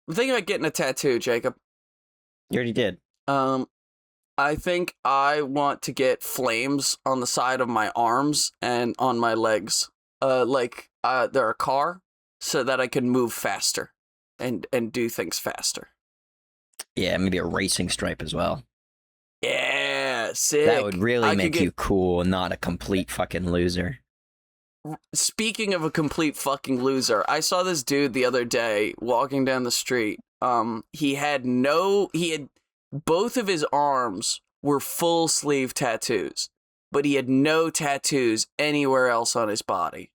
I'm thinking about getting a tattoo, Jacob. You already did. I think I want to get flames on the side of my arms and on my legs. They're a car, so that I can move faster and do things faster. Yeah, maybe a racing stripe as well. Yeah, sick. That would really make you cool and not a complete fucking loser. Speaking of a complete fucking loser, I saw this dude the other day walking down the street. He had both of his arms were full sleeve tattoos, but he had no tattoos anywhere else on his body.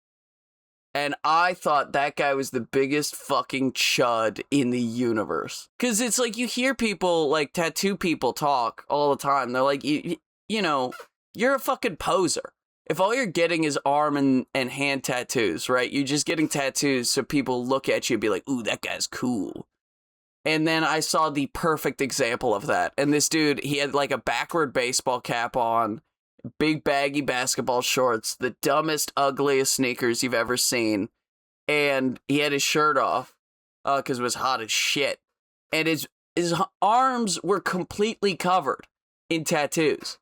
And I thought that guy was the biggest fucking chud in the universe. Because it's like you hear people, like tattoo people talk all the time. They're like, you know, you're a fucking poser. If all you're getting is arm and hand tattoos, right? You're just getting tattoos so people look at you and be like, ooh, that guy's cool. And then I saw the perfect example of that. And this dude, he had like a backward baseball cap on, big baggy basketball shorts, the dumbest, ugliest sneakers you've ever seen. And he had his shirt off because it was hot as shit. And his arms were completely covered in tattoos.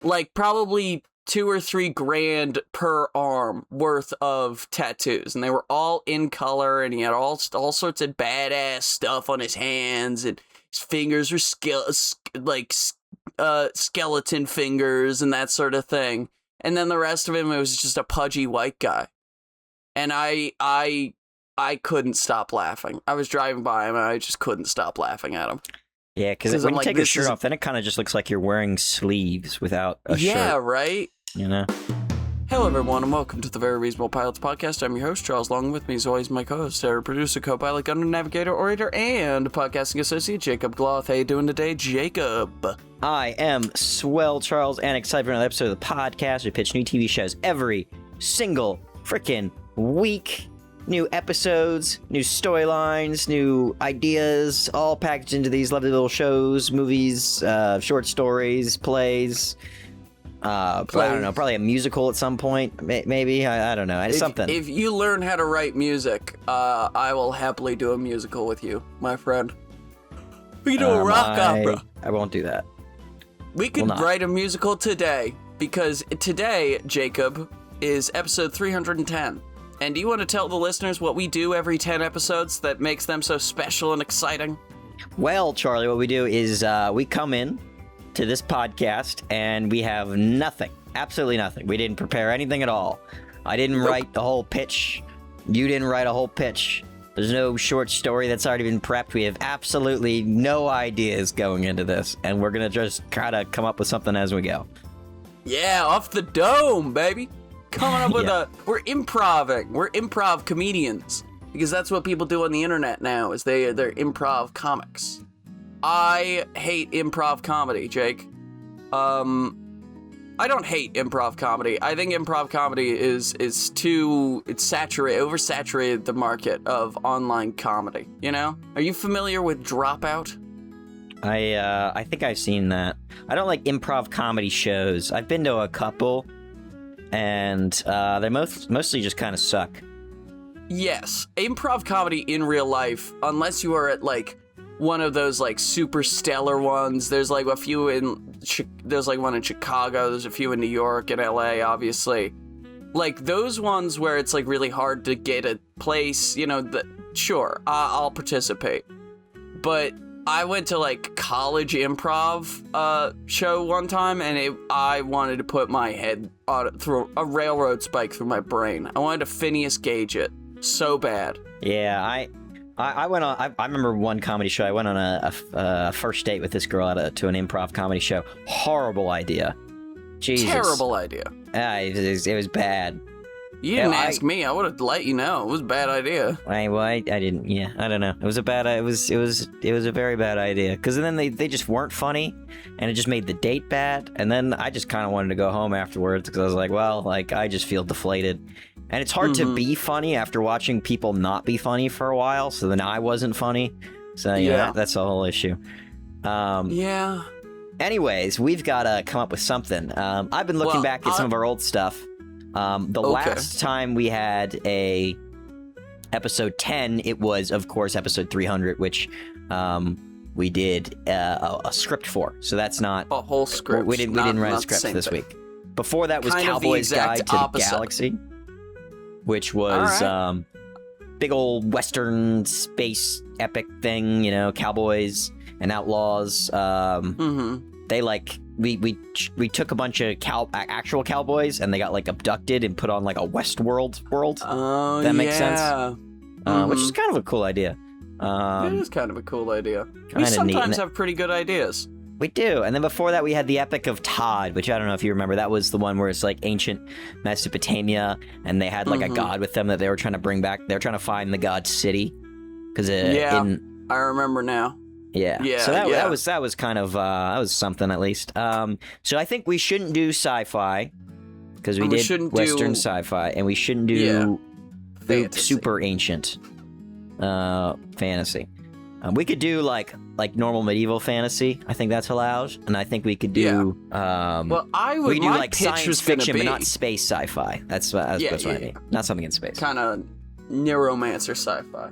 Like probably $2 or $3 grand per arm worth of tattoos, and they were all in color, and he had all sorts of badass stuff on his hands, and his fingers were skeleton fingers and that sort of thing. And then the rest of him, it was just a pudgy white guy. And I couldn't stop laughing. I was driving by him, and I just couldn't stop laughing at him. Yeah, because when you take the shirt off, then it kind of just looks like you're wearing sleeves without a shirt. Yeah, right? You know? Hello, everyone, and welcome to the Very Reasonable Pilots podcast. I'm your host, Charles. Along with me, as always, my co-host, our producer, co-pilot, gunner, navigator, orator, and podcasting associate, Jacob Gloth. How you doing today, Jacob? I am swell, Charles, and excited for another episode of the podcast. We pitch new TV shows every single freaking week. New episodes, new storylines, new ideas, all packaged into these lovely little shows, movies, short stories, plays. I don't know, probably a musical at some point, maybe. I don't know, something. If you learn how to write music, I will happily do a musical with you, my friend. We can do a rock opera. I won't do that. We could write a musical today, because today, Jacob, is episode 310. And do you want to tell the listeners what we do every 10 episodes that makes them so special and exciting? Well, Charlie, what we do is we come in to this podcast and we have nothing, absolutely nothing. We didn't prepare anything at all. I didn't write the whole pitch. You didn't write a whole pitch. There's no short story that's already been prepped. We have absolutely no ideas going into this, and we're going to just try to come up with something as we go. Yeah, off the dome, baby. Coming up with we're improving. We're improv comedians, because that's what people do on the internet now, is they're improv comics. I hate improv comedy, Jake. I don't hate improv comedy. I think improv comedy is oversaturated the market of online comedy, you know? Are you familiar with Dropout? I think I've seen that. I don't like improv comedy shows. I've been to a couple, and they mostly just kind of suck. Yes, improv comedy in real life, unless you are at like one of those like super stellar ones. There's like a few there's like one in Chicago. There's a few in New York and LA, obviously. Like those ones where it's like really hard to get a place. You know, sure, I'll participate, but I went to like college improv show one time, and I wanted to put my head through a railroad spike through my brain. I wanted to Phineas Gage it so bad. Yeah, I went on. I remember one comedy show. I went on a first date with this girl to an improv comedy show. Horrible idea. Jesus. Terrible idea. Yeah, it was bad. You didn't ask me. I would have let you know. It was a bad idea. I didn't. Yeah, I don't know. It was a bad. It was a very bad idea. Because then they just weren't funny, and it just made the date bad. And then I just kind of wanted to go home afterwards because I was like, well, like I just feel deflated. And it's hard to be funny after watching people not be funny for a while. So then I wasn't funny. So yeah, that's the whole issue. Yeah. Anyways, we've got to come up with something. I've been looking back at some of our old stuff. Last time we had a episode 10, it was, of course, episode 300, which we did a script for. So that's not a whole script. We didn't write a script this week. Before that was kind Cowboy's Guide to the Galaxy, which was big old Western space epic thing, you know, cowboys and outlaws. They like we took a bunch of actual cowboys and they got like abducted and put on like a Westworld world. Oh, that makes sense. Which is kind of a cool idea. It is kind of a cool idea. We Kinda sometimes have pretty good ideas. We do. And then before that, we had the Epic of Todd, which I don't know if you remember. That was the one where it's like ancient Mesopotamia, and they had like a god with them that they were trying to bring back. They were trying to find the god city. I remember now. Yeah. So that was kind of that was something at least. So I think we shouldn't do sci-fi because we did Western sci-fi, and we shouldn't do super ancient fantasy. We could do like normal medieval fantasy. I think that's allowed, and I think we could do. Well, we could do like science fiction, but not space sci-fi. That's what I mean. Not something in space. Kind of neuromancer sci-fi.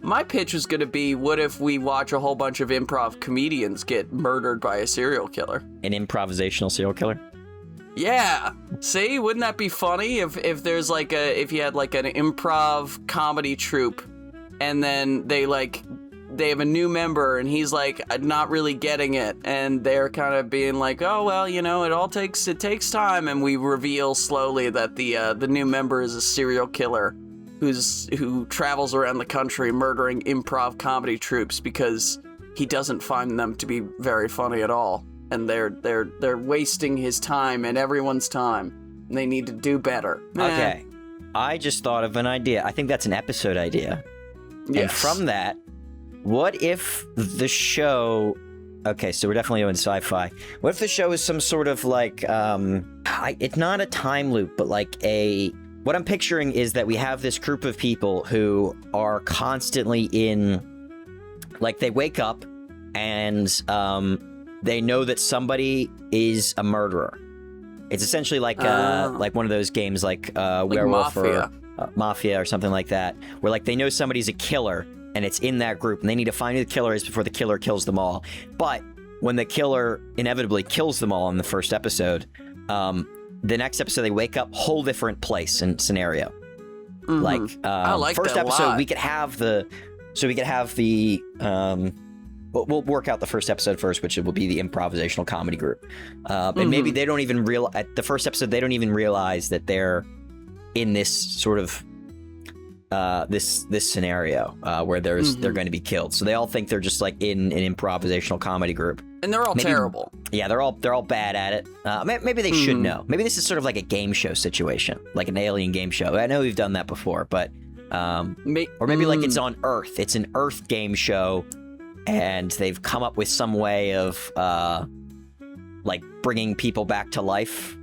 My pitch was going to be, what if we watch a whole bunch of improv comedians get murdered by a serial killer? An improvisational serial killer? Yeah. See, wouldn't that be funny if there's like if you had like an improv comedy troupe, and then they have a new member and he's like not really getting it, and they're kind of being like, oh well, you know, it takes time, and we reveal slowly that the new member is a serial killer who travels around the country murdering improv comedy troupes because he doesn't find them to be very funny at all, and they're wasting his time and everyone's time, and they need to do better. Okay, I just thought of an idea. I think that's an episode idea. Yes. And from that, what if the show... Okay, so we're definitely doing sci-fi. What if the show is some sort of like... it's not a time loop, but like a... What I'm picturing is that we have this group of people who are constantly in... Like, they wake up and they know that somebody is a murderer. It's essentially like one of those games like Werewolf Mafia. Or Mafia or something like that, where like they know somebody's a killer and it's in that group and they need to find who the killer is before the killer kills them all. But when the killer inevitably kills them all in the first episode, the next episode they wake up, whole different place and scenario. Like, I like first that episode a lot. we could have the we'll work out the first episode first, which will be the improvisational comedy group. And maybe they don't even at the first episode, they don't even realize that they're in this sort of this scenario where they're going to be killed. So they all think they're just like in an improvisational comedy group. And they're all terrible. Yeah, they're all bad at it. Maybe they should know. Maybe this is sort of like a game show situation, like an alien game show. I know we've done that before, but or maybe like it's on Earth. It's an Earth game show, and they've come up with some way of like bringing people back to life.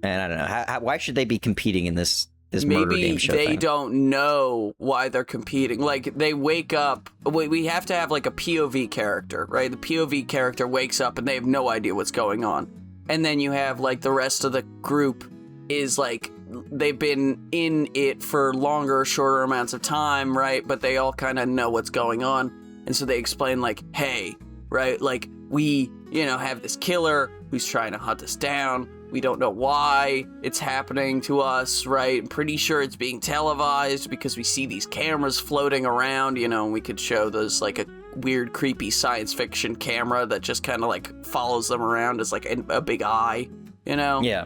And I don't know. Why should they be competing in this murder game show Maybe they thing? don't know why they're competing. Like, they wake up... We have to have, like, a POV character, right? The POV character wakes up and they have no idea what's going on. And then you have, like, the rest of the group is, like... They've been in it for longer or shorter amounts of time, right? But they all kind of know what's going on. And so they explain, like, hey, right? Like, we, have this killer who's trying to hunt us down. We don't know why it's happening to us, right? I'm pretty sure it's being televised because we see these cameras floating around, and we could show those, like, a weird, creepy science fiction camera that just kind of, like, follows them around as, like, a big eye, Yeah.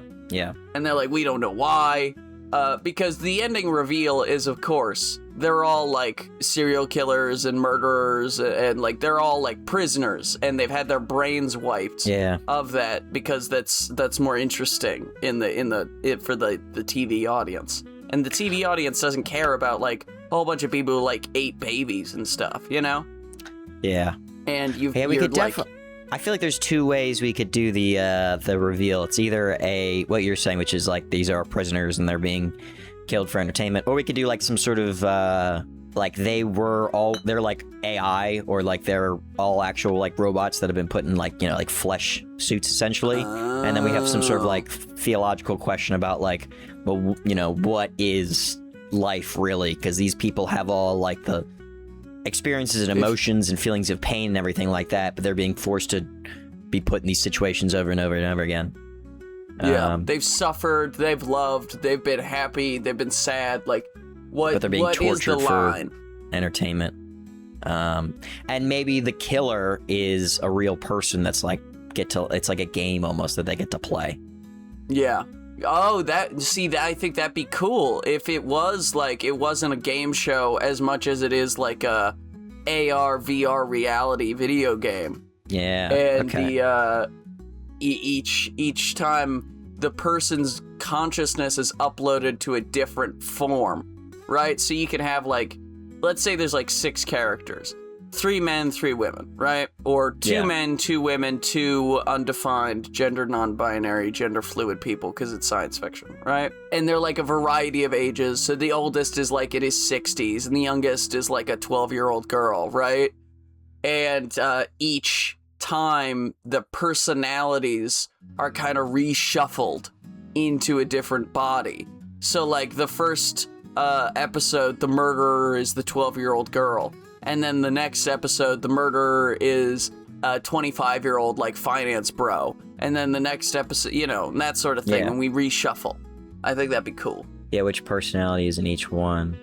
And they're like, we don't know why. Because the ending reveal is, of course, they're all, like, serial killers and murderers, and, like, they're all, like, prisoners, and they've had their brains wiped of that, because that's more interesting for the TV audience. And the TV audience doesn't care about, like, a whole bunch of people who, like, ate babies and stuff, Yeah. And we could definitely... I feel like there's two ways we could do the reveal. It's either what you're saying, which is like these are prisoners and they're being killed for entertainment, or we could do like some sort of like they're like AI, or like they're all actual like robots that have been put in like like flesh suits essentially, and then we have some sort of like theological question about like, well, what is life, really, because these people have all, like, the experiences and emotions and feelings of pain and everything like that, but they're being forced to be put in these situations over and over and over again. Yeah, they've suffered, they've loved, they've been happy, they've been sad. Like, but they're being tortured is the line? For entertainment. And maybe the killer is a real person that's like it's like a game almost that they get to play. Yeah. Oh, I think that'd be cool if it was like, it wasn't a game show as much as it is like a AR, VR reality video game. Yeah. And okay. each time the person's consciousness is uploaded to a different form, right? So you can have like, let's say there's like 6 characters. 3 men, 3 women, right? Or 2 men, 2 women, 2 undefined, gender non-binary, gender fluid people, because it's science fiction, right? And they're like a variety of ages. So the oldest is like in his 60s, and the youngest is like a 12-year-old girl, right? And each time the personalities are kind of reshuffled into a different body. So like the first episode, the murderer is the 12-year-old girl. And then the next episode, the murderer is a 25-year-old, like, finance bro. And then the next episode, you know, and that sort of thing. Yeah. And we reshuffle. I think that'd be cool. Yeah, which personality is in each one.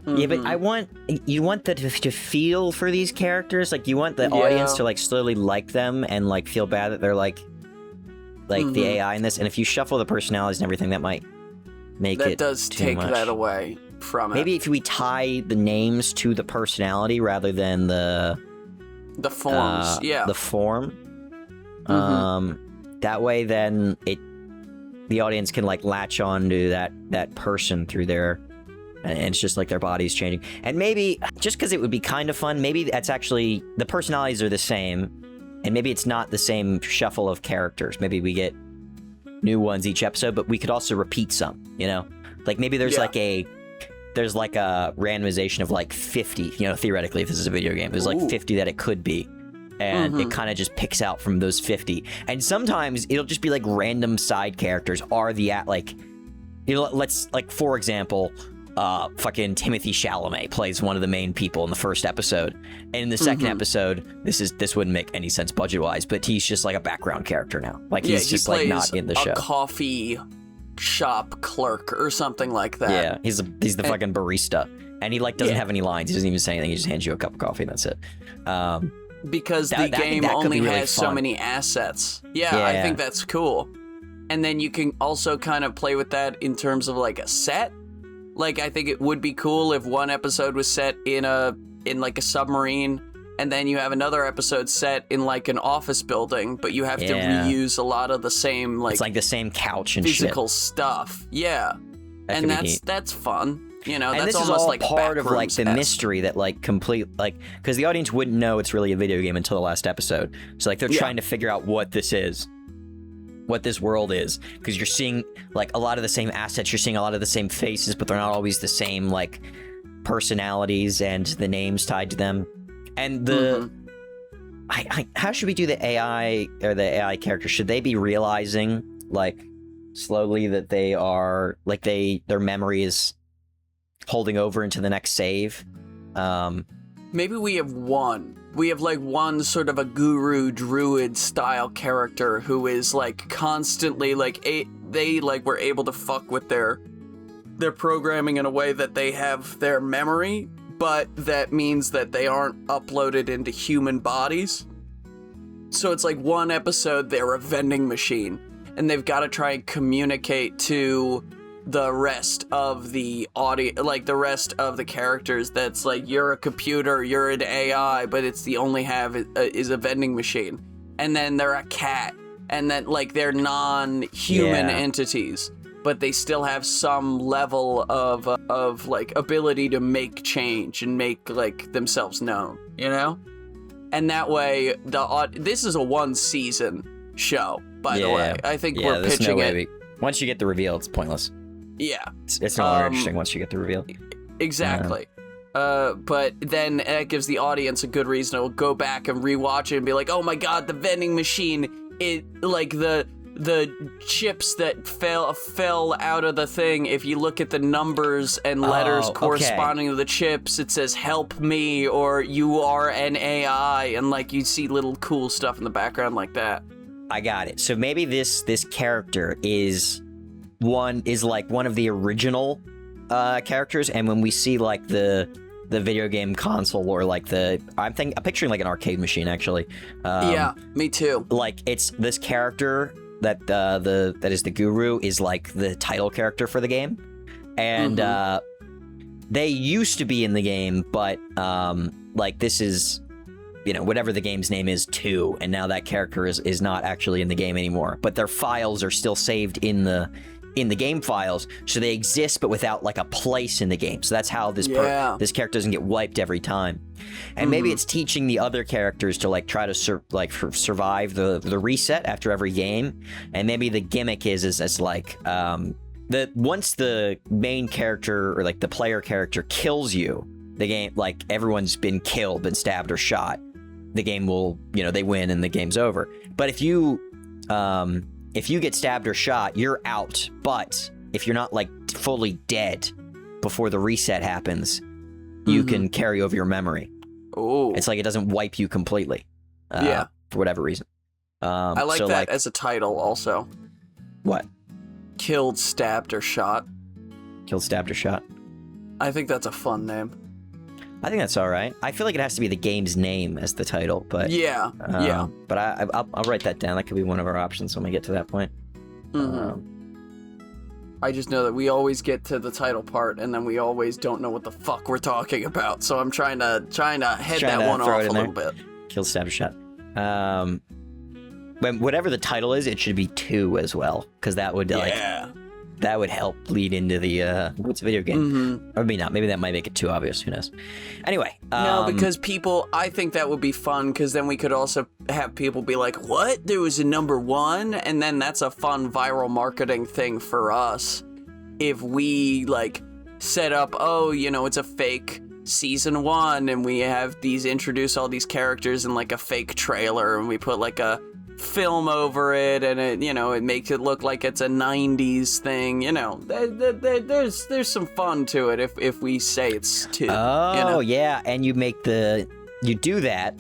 Mm-hmm. Yeah, but you want to feel for these characters. Like, you want the audience to, like, slowly like them and, like, feel bad that they're, like the AI in this. And if you shuffle the personalities and everything, that might make it too much. That does take that away from it. Maybe if we tie the names to the personality rather than the forms, the form. That way, then the audience can like latch on to that person through their, and it's just like their body's changing. And maybe just because it would be kind of fun, maybe that's actually the personalities are the same, and maybe it's not the same shuffle of characters. Maybe we get new ones each episode, but we could also repeat some. You know, like maybe there's like a randomization of like 50, you know, theoretically, if this is a video game, there's like 50 that it could be. And it kind of just picks out from those 50. And sometimes it'll just be like random side characters are the, like, you know, let's, like, for example, fucking Timothy Chalamet plays one of the main people in the first episode. And in the second episode, this wouldn't make any sense budget-wise, but he's just like a background character now. Like, he's just like not in the show. Coffee shop clerk or something like that. Yeah, he's the fucking barista, and he like doesn't have any lines. He doesn't even say anything. He just hands you a cup of coffee and that's it. Because the game only really has so many assets. Yeah, I think that's cool. And then you can also kind of play with that in terms of like a set. Like, I think it would be cool if one episode was set in like a submarine, and then you have another episode set in like an office building, but you have to reuse a lot of the same, like, it's like the same couch and physical shit. Stuff. Yeah. And that's fun. You know, and that's this is almost all like part of like the mystery that like complete, like, because the audience wouldn't know it's really a video game until the last episode. So like they're trying to figure out what this is, what this world is, because you're seeing like a lot of the same assets, you're seeing a lot of the same faces, but they're not always the same like personalities and the names tied to them. And the how should we do the AI or the AI characters? Should they be realizing like slowly that they are like their memory is holding over into the next save? Maybe we have one. We have like one sort of a guru druid style character who is like constantly like they like were able to fuck with their programming in a way that they have their memory, but that means that they aren't uploaded into human bodies. So it's like one episode they're a vending machine, and they've got to try and communicate to the rest of the audio, like the rest of the characters. That's like, you're a computer, you're an AI, but it's the only is a vending machine. And then they're a cat, and then like they're non-human entities, but they still have some level of like ability to make change and make like themselves known, you know? And that way this is a 1-season show, by the way. I think we're pitching it. Once you get the reveal, it's pointless. Yeah. It's no longer interesting once you get the reveal. Exactly. But then that gives the audience a good reason to go back and rewatch it and be like, oh my god, the vending machine, it like the the chips that fell out of the thing, if you look at the numbers and letters corresponding to the chips, it says "help me" or "you are an AI," and like you see little cool stuff in the background like that. I got it. So maybe this character is like one of the original characters, and when we see like the video game console or like I'm picturing like an arcade machine actually. Yeah, me too. Like it's this character that that is the guru is like the title character for the game, and they used to be in the game, but like this is, you know, whatever the game's name is 2, and now that character is not actually in the game anymore, but their files are still saved in the game files, so they exist but without like a place in the game. So that's how this character doesn't get wiped every time. And maybe it's teaching the other characters to like try to survive the reset after every game. And maybe the gimmick is like once the main character or like the player character kills you, the game, like everyone's been killed, been stabbed or shot, the game will, you know, they win and the game's over. But if you get stabbed or shot, you're out. But if you're not like fully dead before the reset happens, you can carry over your memory. Oh, it's like it doesn't wipe you completely. For whatever reason. I like that as a title also. What? Killed, stabbed, or shot. Killed, stabbed, or shot. I think that's a fun name. I think that's all right. I feel like it has to be the game's name as the title, but yeah. But I'll write that down. That could be one of our options when we get to that point. I just know that we always get to the title part, and then we always don't know what the fuck we're talking about. So I'm trying to head that one off a little bit. Kill, stab, or shot. When whatever the title is, it should be 2 as well, because that would that would help lead into the what's a video game. Or maybe not. Maybe that might make it too obvious. Who knows? Anyway. No, because I think that would be fun, because then we could also have people be like, what? There was a number 1? And then that's a fun viral marketing thing for us. If we, like, set up, oh, you know, it's a fake season 1, and we have introduce all these characters in, like, a fake trailer, and we put, like, a film over it, and it, you know, it makes it look like it's a 90s thing, you know. There's some fun to it if we say it's 2. Oh, you know? Yeah, and you do that,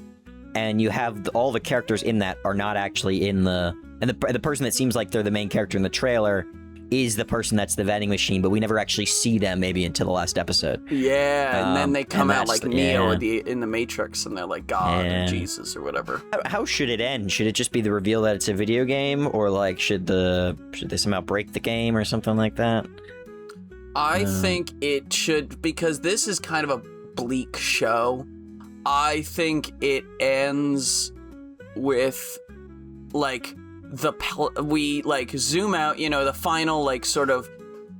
and you have all the characters in that are not actually in and the person that seems like they're the main character in the trailer is the person that's the vending machine, but we never actually see them maybe until the last episode. Yeah, and then they come out like Neo in the Matrix, and they're like God or Jesus or whatever. How should it end? Should it just be the reveal that it's a video game, or like should they somehow break the game or something like that? I think it should, because this is kind of a bleak show. I think it ends with like we like zoom out, you know, the final like sort of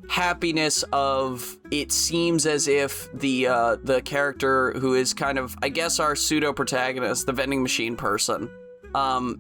happiness of, it seems as if the character who is kind of, I guess, our pseudo protagonist, the vending machine person,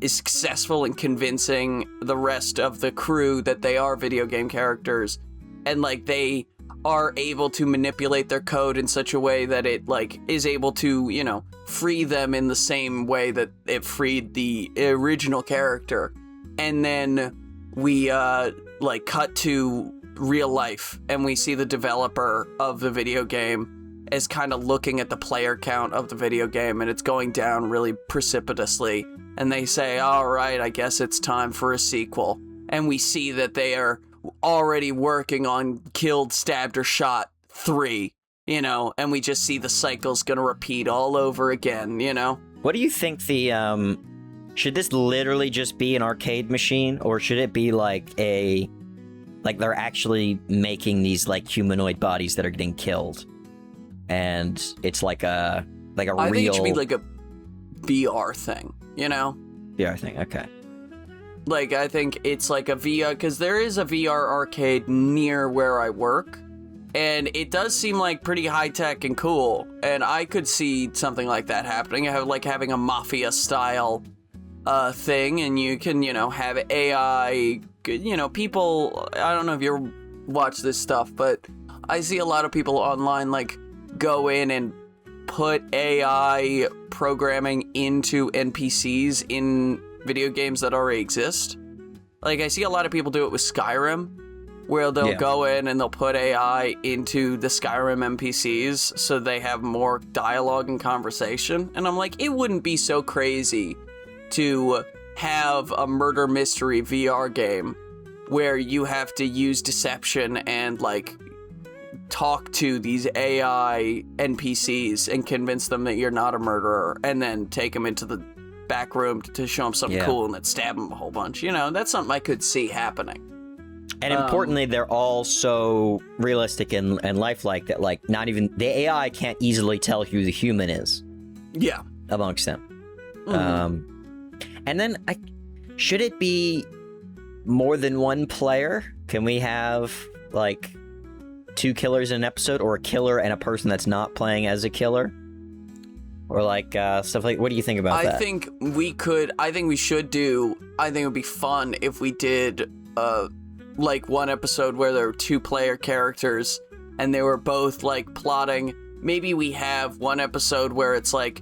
is successful in convincing the rest of the crew that they are video game characters, and like they are able to manipulate their code in such a way that it like is able to, you know, free them in the same way that it freed the original character. And then we like cut to real life, and we see the developer of the video game is kind of looking at the player count of the video game, and it's going down really precipitously. And they say, all right, I guess it's time for a sequel. And we see that they are already working on Killed, Stabbed, or Shot 3, you know, and we just see the cycle's gonna repeat all over again, you know? What do you think should this literally just be an arcade machine, or should it be like they're actually making these like humanoid bodies that are getting killed, and it's like a real... I think it should be like a VR thing, you know? VR thing, okay. Like, I think it's like a VR, because there is a VR arcade near where I work, and it does seem like pretty high-tech and cool, and I could see something like that happening, like having a Mafia-style thing, and you can, you know, have AI, you know, people, I don't know if you watch this stuff, but I see a lot of people online, like, go in and put AI programming into NPCs in video games that already exist. Like, I see a lot of people do it with Skyrim, where they'll go in and they'll put AI into the Skyrim NPCs so they have more dialogue and conversation. And I'm like, it wouldn't be so crazy to have a murder mystery VR game where you have to use deception and, like, talk to these AI NPCs and convince them that you're not a murderer, and then take them into the back room to show them something cool and then stab them a whole bunch. You know, that's something I could see happening. And importantly, they're all so realistic and lifelike that, like, not even the AI can't easily tell who the human is. Yeah. Amongst them. And then, should it be more than one player? Can we have, like, 2 killers in an episode, or a killer and a person that's not playing as a killer? Or, like, stuff like, what do you think about that? I think we should do, I think it would be fun if we did, like, one episode where there were 2 player characters and they were both, like, plotting. Maybe we have one episode where it's like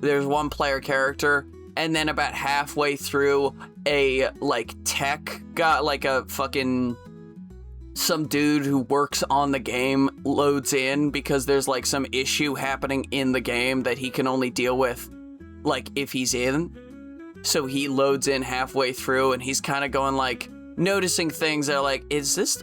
there's one player character, and then about halfway through, a, like, tech guy, like a fucking some dude who works on the game loads in because there's, like, some issue happening in the game that he can only deal with, like, if he's in. So he loads in halfway through, and he's kind of going, like, noticing things that are like,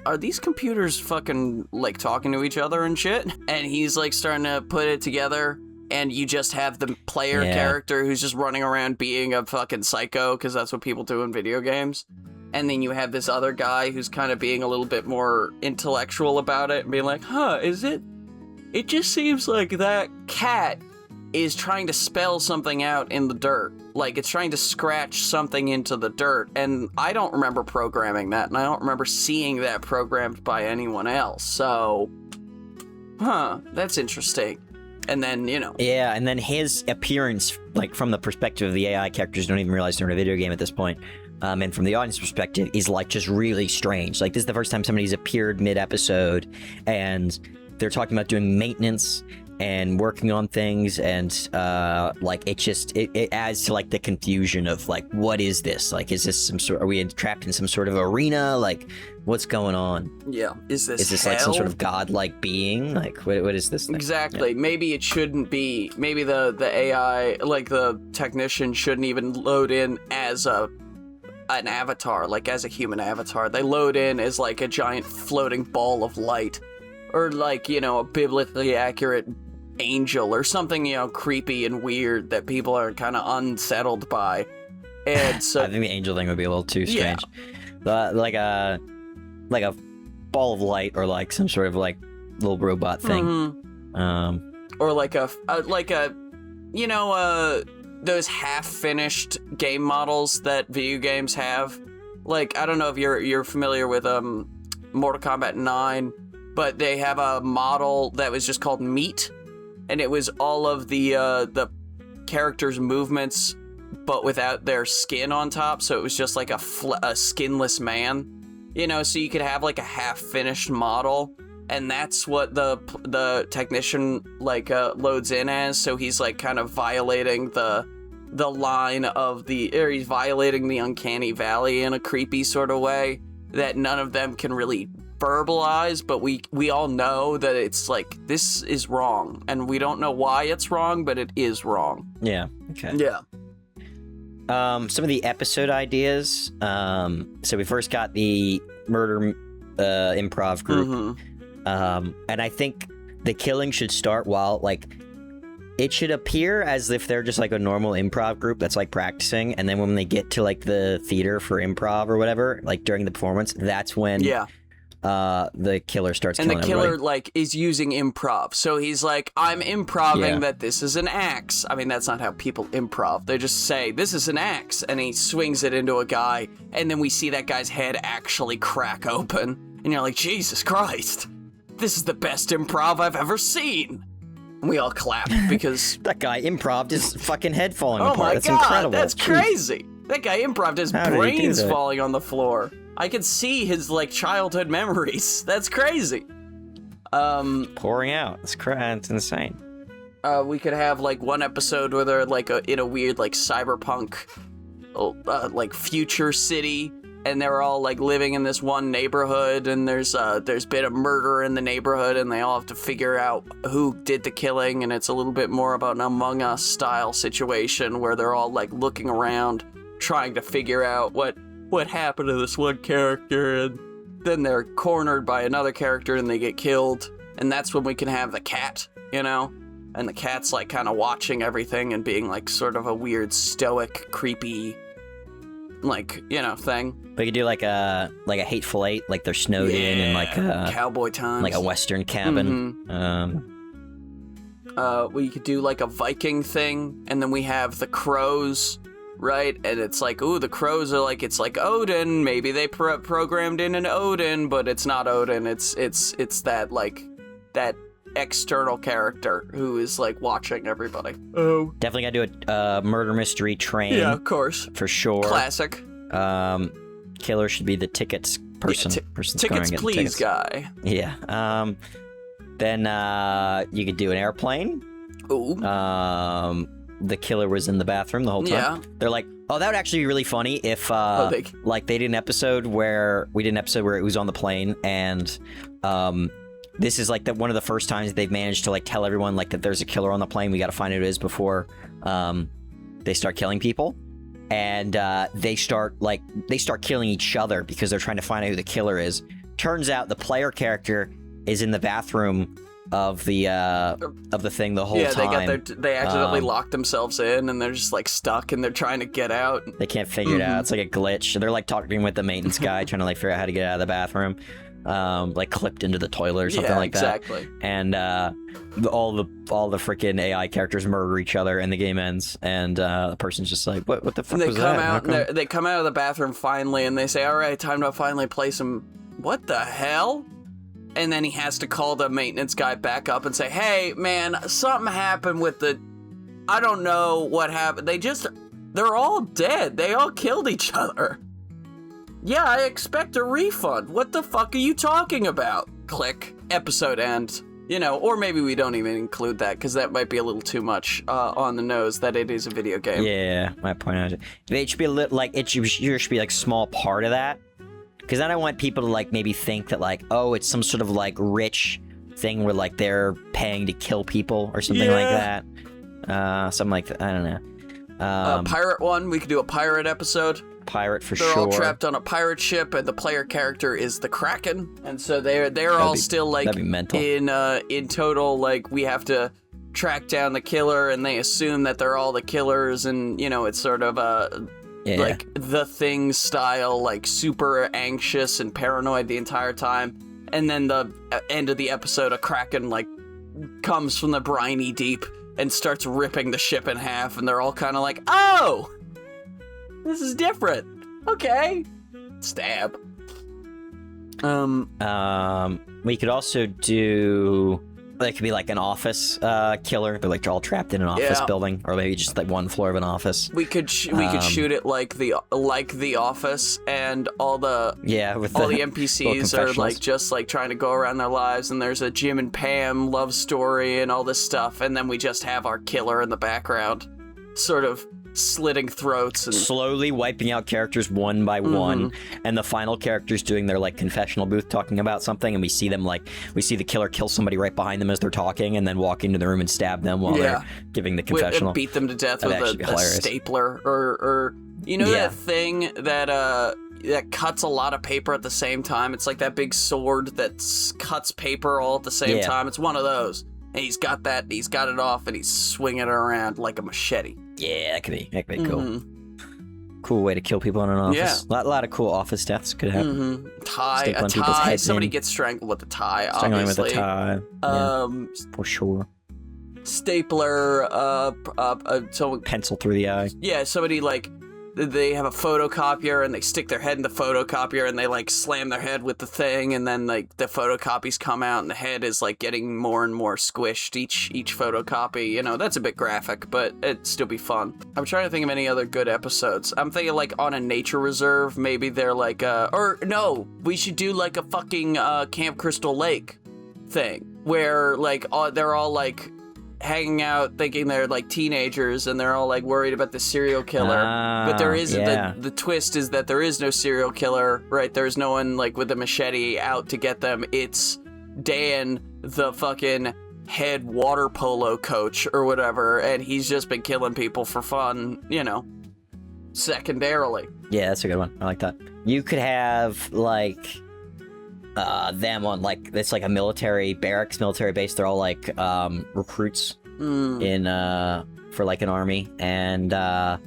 are these computers fucking, like, talking to each other and shit? And he's, like, starting to put it together, and you just have the player character who's just running around being a fucking psycho, because that's what people do in video games. And then you have this other guy who's kind of being a little bit more intellectual about it and being like, it just seems like that cat is trying to spell something out in the dirt. Like, it's trying to scratch something into the dirt. And I don't remember programming that, and I don't remember seeing that programmed by anyone else. So, that's interesting. And then, you know. Yeah, and then his appearance, like, from the perspective of the AI characters, don't even realize they're in a video game at this point. And from the audience perspective, is, like, just really strange. Like, this is the first time somebody's appeared mid-episode, and they're talking about doing maintenance and working on things, and like, it adds to, like, the confusion of, like, what is this? Like, is this are we trapped in some sort of arena? Like, what's going on? Yeah. Is this like some sort of godlike being? Like, what is this thing? Exactly. Yeah. Maybe it shouldn't be. Maybe the AI, like, the technician shouldn't even load in as an avatar, like, as a human avatar. They load in as, like, a giant floating ball of light, or, like, you know, a biblically accurate angel or something, you know, creepy and weird that people are kind of unsettled by. And so I think the angel thing would be a little too strange. Like a ball of light, or, like, some sort of, like, little robot thing. Or like a you know, those half-finished game models that video games have. Like, I don't know if you're familiar with Mortal Kombat 9, but they have a model that was just called Meat, and it was all of the characters' movements, but without their skin on top. So it was just like a skinless man, you know. So you could have, like, a half-finished model, and that's what the technician, like, loads in as. So he's, like, kind of violating the line of he's violating the uncanny valley in a creepy sort of way that none of them can really verbalize, but we all know that it's like, this is wrong, and we don't know why it's wrong, but it is wrong. Yeah. Okay. Yeah. Some of the episode ideas. So we first got the murder improv group. And I think the killing should start while, like, it should appear as if they're just, like, a normal improv group that's, like, practicing, and then when they get to, like, the theater for improv or whatever, like, during the performance, that's when the killer starts killing everybody. And the killer, like, is using improv. So he's like, I'm improving that this is an axe. I mean, that's not how people improv. They just say, this is an axe, and he swings it into a guy, and then we see that guy's head actually crack open, and you're like, Jesus Christ, this is the best improv I've ever seen. And we all clap because that guy improved his fucking head falling apart. Oh my that's God, incredible. That's crazy. That guy improved his brains falling on the floor. I could see his, like, childhood memories. That's crazy. Pouring out. It's insane. We could have, like, one episode where they're, like, in a weird, like, cyberpunk, like, future city, and they're all like living in this one neighborhood, and there's been a murder in the neighborhood, and they all have to figure out who did the killing, and it's a little bit more about an Among Us style situation where they're all like looking around, trying to figure out what happened to this one character, and then they're cornered by another character and they get killed, and that's when we can have the cat, you know? And the cat's like kind of watching everything and being like sort of a weird, stoic, creepy, like, you know, thing. We could do like a Hateful Eight, like they're snowed in and like a cowboy times, like a Western cabin. We could do like a Viking thing, and then we have the crows, right? And it's like, ooh, the crows are like, it's like Odin. Maybe they programmed in an Odin, but it's not Odin. It's that like that external character who is like watching everybody. Oh, definitely gotta do a murder mystery train. Yeah, of course, for sure. Classic. Killer should be the tickets person. Tickets, please, tickets. Guy. Yeah. Then you could do an airplane. Ooh. The killer was in the bathroom the whole time. Yeah. They're like, oh, that would actually be really funny if like they did an episode where it was on the plane, and this is like one of the first times they've managed to like tell everyone like that there's a killer on the plane. We got to find out who it is before they start killing people, and they start killing each other because they're trying to find out who the killer is. Turns out the player character is in the bathroom of the thing the whole time. Yeah, they accidentally locked themselves in, and they're just like stuck, and they're trying to get out. They can't figure it out. It's like a glitch. They're like talking with the maintenance guy, trying to like figure out how to get out of the bathroom, like clipped into the toilet or something like that. Exactly. And all the freaking AI characters murder each other, and the game ends. And the person's just like, what the fuck was that? They come out of the bathroom finally, and they say, "All right, time to finally play some." What the hell? And then he has to call the maintenance guy back up and say, "Hey, man, something happened with I don't know what happened. They're all dead. They all killed each other. Yeah, I expect a refund. What the fuck are you talking about?" Click. Episode end. You know, or maybe we don't even include that, because that might be a little too much on the nose that it is a video game. Yeah, my point out. It should be it should be like small part of that. Because then I want people to, like, maybe think that, like, oh, it's some sort of, like, rich thing where, like, they're paying to kill people or something like that. Something like that. I don't know. Pirate one. We could do a pirate episode. Pirate for sure. They're all trapped on a pirate ship, and the player character is the Kraken. And so they're all still, like, in total, like, we have to track down the killer, and they assume that they're all the killers, and, you know, it's sort of like The Thing style, like super anxious and paranoid the entire time. And then the end of the episode, a Kraken like comes from the briny deep and starts ripping the ship in half, and they're all kind of like, "Oh, this is different. Okay." Stab. We could also do. It could be like an office killer. They're like all trapped in an office building, or maybe just like one floor of an office. We could shoot it like the Office, and all the NPCs are like just like trying to go around their lives, and there's a Jim and Pam love story and all this stuff, and then we just have our killer in the background, sort of slitting throats and slowly wiping out characters one by one, and the final characters doing their like confessional booth talking about something, and we see the killer kill somebody right behind them as they're talking, and then walk into the room and stab them while they're giving the confessional. Beat them to death with a stapler, or you know that thing that cuts a lot of paper at the same time. It's like that big sword that cuts paper all at the same time. It's one of those. And he's got it off, and he's swinging it around like a machete. Yeah, that could be cool. Cool way to kill people in an office. Yeah. A lot of cool office deaths could happen. Tie. Somebody gets strangled with a tie, Strangling obviously. with a tie. For sure. Stapler, pencil through the eye. Yeah, somebody like they have a photocopier, and they stick their head in the photocopier, and they like slam their head with the thing, and then like the photocopies come out, and the head is like getting more and more squished each photocopy. You know, that's a bit graphic, but it'd still be fun. I'm trying to think of any other good episodes. I'm thinking like on a nature reserve, maybe they're like or no, we should do like a fucking Camp Crystal Lake thing where like they're all like hanging out thinking they're like teenagers and they're all like worried about the serial killer. But there is the twist is that there is no serial killer, right? There's no one like with a machete out to get them. It's Dan, the fucking head water polo coach or whatever, and he's just been killing people for fun, you know, secondarily. Yeah, that's a good one. I like that. You could have like them on like it's like a military base. They're all like recruits in for like an army, and I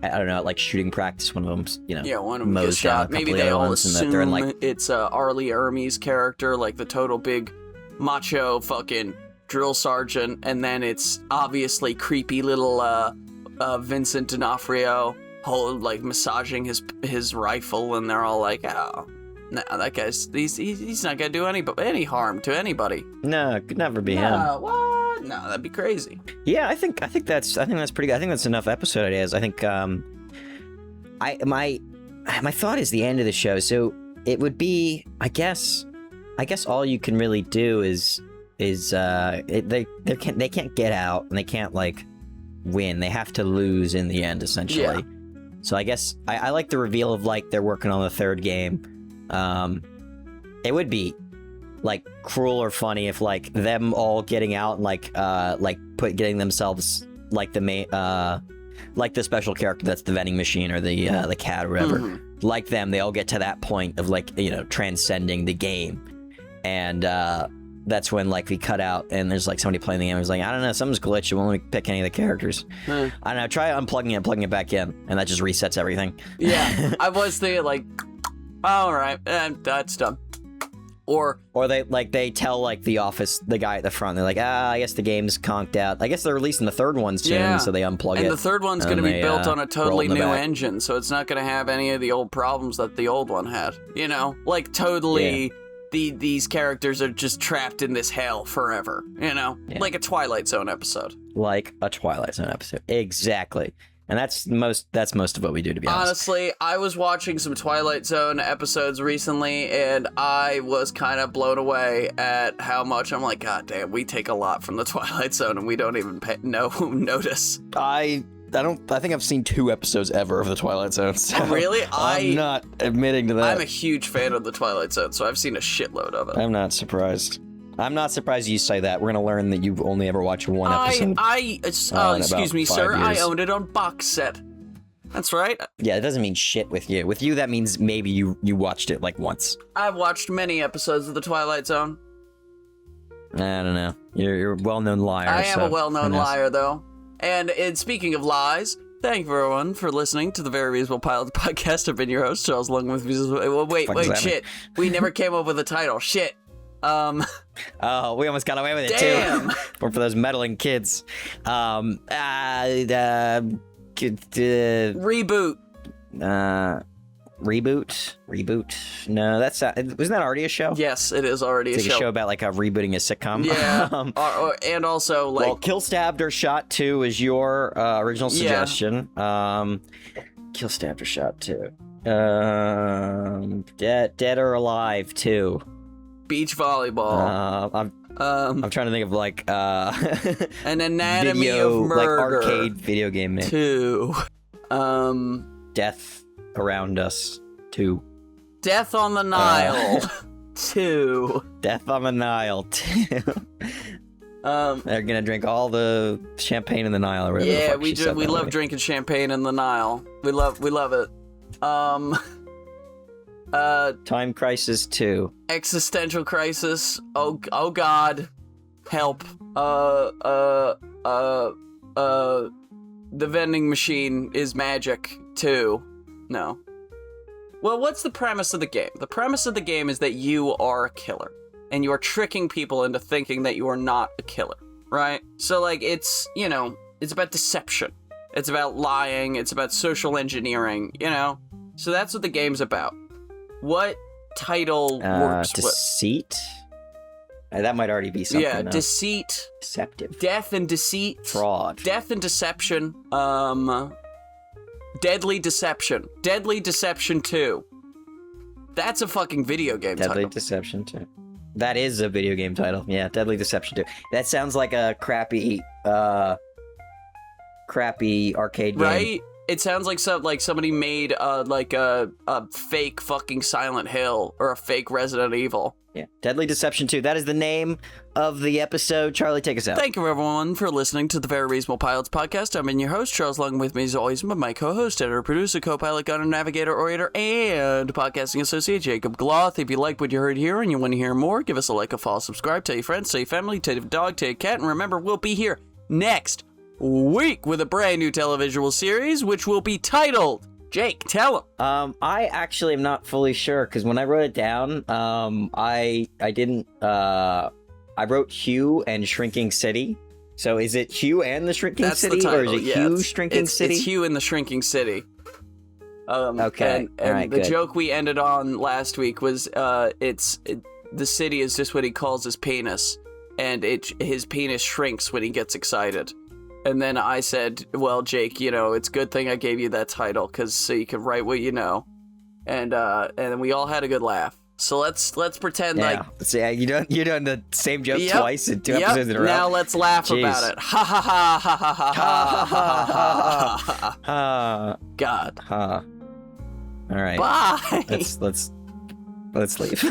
don't know, like shooting practice. One of them's one of them gets shot. Maybe they all assume they're in, like, it's Arlie Ermey's character, like the total big macho fucking drill sergeant, and then it's obviously creepy little Vincent D'Onofrio like massaging his rifle, and they're all like, oh. No, that guy's he's not gonna do any harm to anybody. No, could never be him. What? No, that'd be crazy. Yeah, I think that's pretty good. I think that's enough episode ideas. I think my thought is the end of the show. So it would be, I guess all you can really do is they can't get out, and they can't like win. They have to lose in the end, essentially. Yeah. So I guess I like the reveal of like they're working on the third game. It would be like cruel or funny if like them all getting out and like getting themselves like the main like the special character that's the vending machine or the cat or whatever. Mm-hmm. Like them, they all get to that point of like, transcending the game, and that's when like we cut out and there's like somebody playing the game. It's like, I don't know, something's glitched. It won't let me pick any of the characters. I don't know. Try unplugging it and plugging it back in, and that just resets everything. Yeah, I was thinking like, all right, that's done. Or they tell like the office, the guy at the front, they're like, I guess the game's conked out. I guess they're releasing the third one soon, so they unplug it. And the third one's going to be built on a totally new engine, so it's not going to have any of the old problems that the old one had. Like totally, these characters are just trapped in this hell forever. Like a Twilight Zone episode. Like a Twilight Zone episode, exactly. And that's most of what we do, to be honest. Honestly, I was watching some Twilight Zone episodes recently, and I was kind of blown away at how much, I'm like, God damn, we take a lot from the Twilight Zone, and we don't even notice. I think I've seen 2 episodes ever of the Twilight Zone. So really? I'm not admitting to that. I'm a huge fan of the Twilight Zone, so I've seen a shitload of it. I'm not surprised. I'm not surprised you say that. We're going to learn that you've only ever watched one episode. Excuse me, sir. Years. I owned it on box set. That's right. Yeah, it doesn't mean shit with you. With you, that means maybe you watched it like once. I've watched many episodes of The Twilight Zone. I don't know. You're a well-known liar. I am a well-known liar, though. And speaking of lies, thank you everyone for listening to the Very Reasonable Pilots podcast. I've been your host, Charles Lung with Wait, shit. We never came up with a title. Shit. Oh, we almost got away with it Damn. too. Or for those meddling kids. Reboot. Reboot. No, that's wasn't that already a show? Yes, it is already a show. It's a show about like rebooting a sitcom. Yeah. And also like. Well, Kill, Stabbed, or Shot 2 is your original suggestion. Kill, Stabbed, or Shot 2. Dead or Alive 2. Beach volleyball. I'm trying to think of like an Anatomy of Murder, like arcade video game 2. Death Around Us 2. Death on the Nile 2. Death on the Nile 2. They're gonna drink all the champagne in the Nile or whatever. Yeah, we do. We love drinking champagne in the Nile. We love it. Time Crisis 2. Existential Crisis. Oh God, help. The vending machine is magic 2. No. Well, what's the premise of the game? The premise of the game is that you are a killer, and you are tricking people into thinking that you are not a killer, right? So like it's about deception. It's about lying. It's about social engineering. So that's what the game's about. What title works? Deceit? That might already be something. Yeah, deceit. Deceptive. Death and deceit. Fraud. Death and deception. Deadly Deception. Deadly Deception 2. That's a fucking video game title. Deadly Deception 2. That is a video game title. Yeah, Deadly Deception 2. That sounds like a crappy arcade game. Right? It sounds like somebody made a fake fucking Silent Hill or a fake Resident Evil. Yeah, Deadly Deception 2. That is the name of the episode. Charlie, take us out. Thank you, everyone, for listening to the Very Reasonable Pilots podcast. I'm your host, Charles. Along with me, as always, my co-host, editor, producer, co-pilot, gunner, navigator, orator, and podcasting associate, Jacob Gloth. If you like what you heard here and you want to hear more, give us a like, a follow, subscribe, tell your friends, tell your family, tell your dog, tell your cat, and remember, we'll be here next week with a brand new televisual series, which will be titled... Jake, tell him. I actually am not fully sure, because when I wrote it down, I didn't, I wrote Hugh and Shrinking City. So is it Hugh and the Shrinking That's City, the title. or is it Hugh Shrinking City? It's Hugh and the Shrinking City. Okay, and all right, the good. joke we ended on last week was, the city is just what he calls his penis, and his penis shrinks when he gets excited. And then I said, well, Jake, it's a good thing I gave you that title, so you can write what you know. And then we all had a good laugh. So let's pretend you done the same joke twice in 2 episodes in a row. Now let's laugh about it. Ha ha ha ha ha ha ha ha ha ha. God. All right. Bye. Let's leave.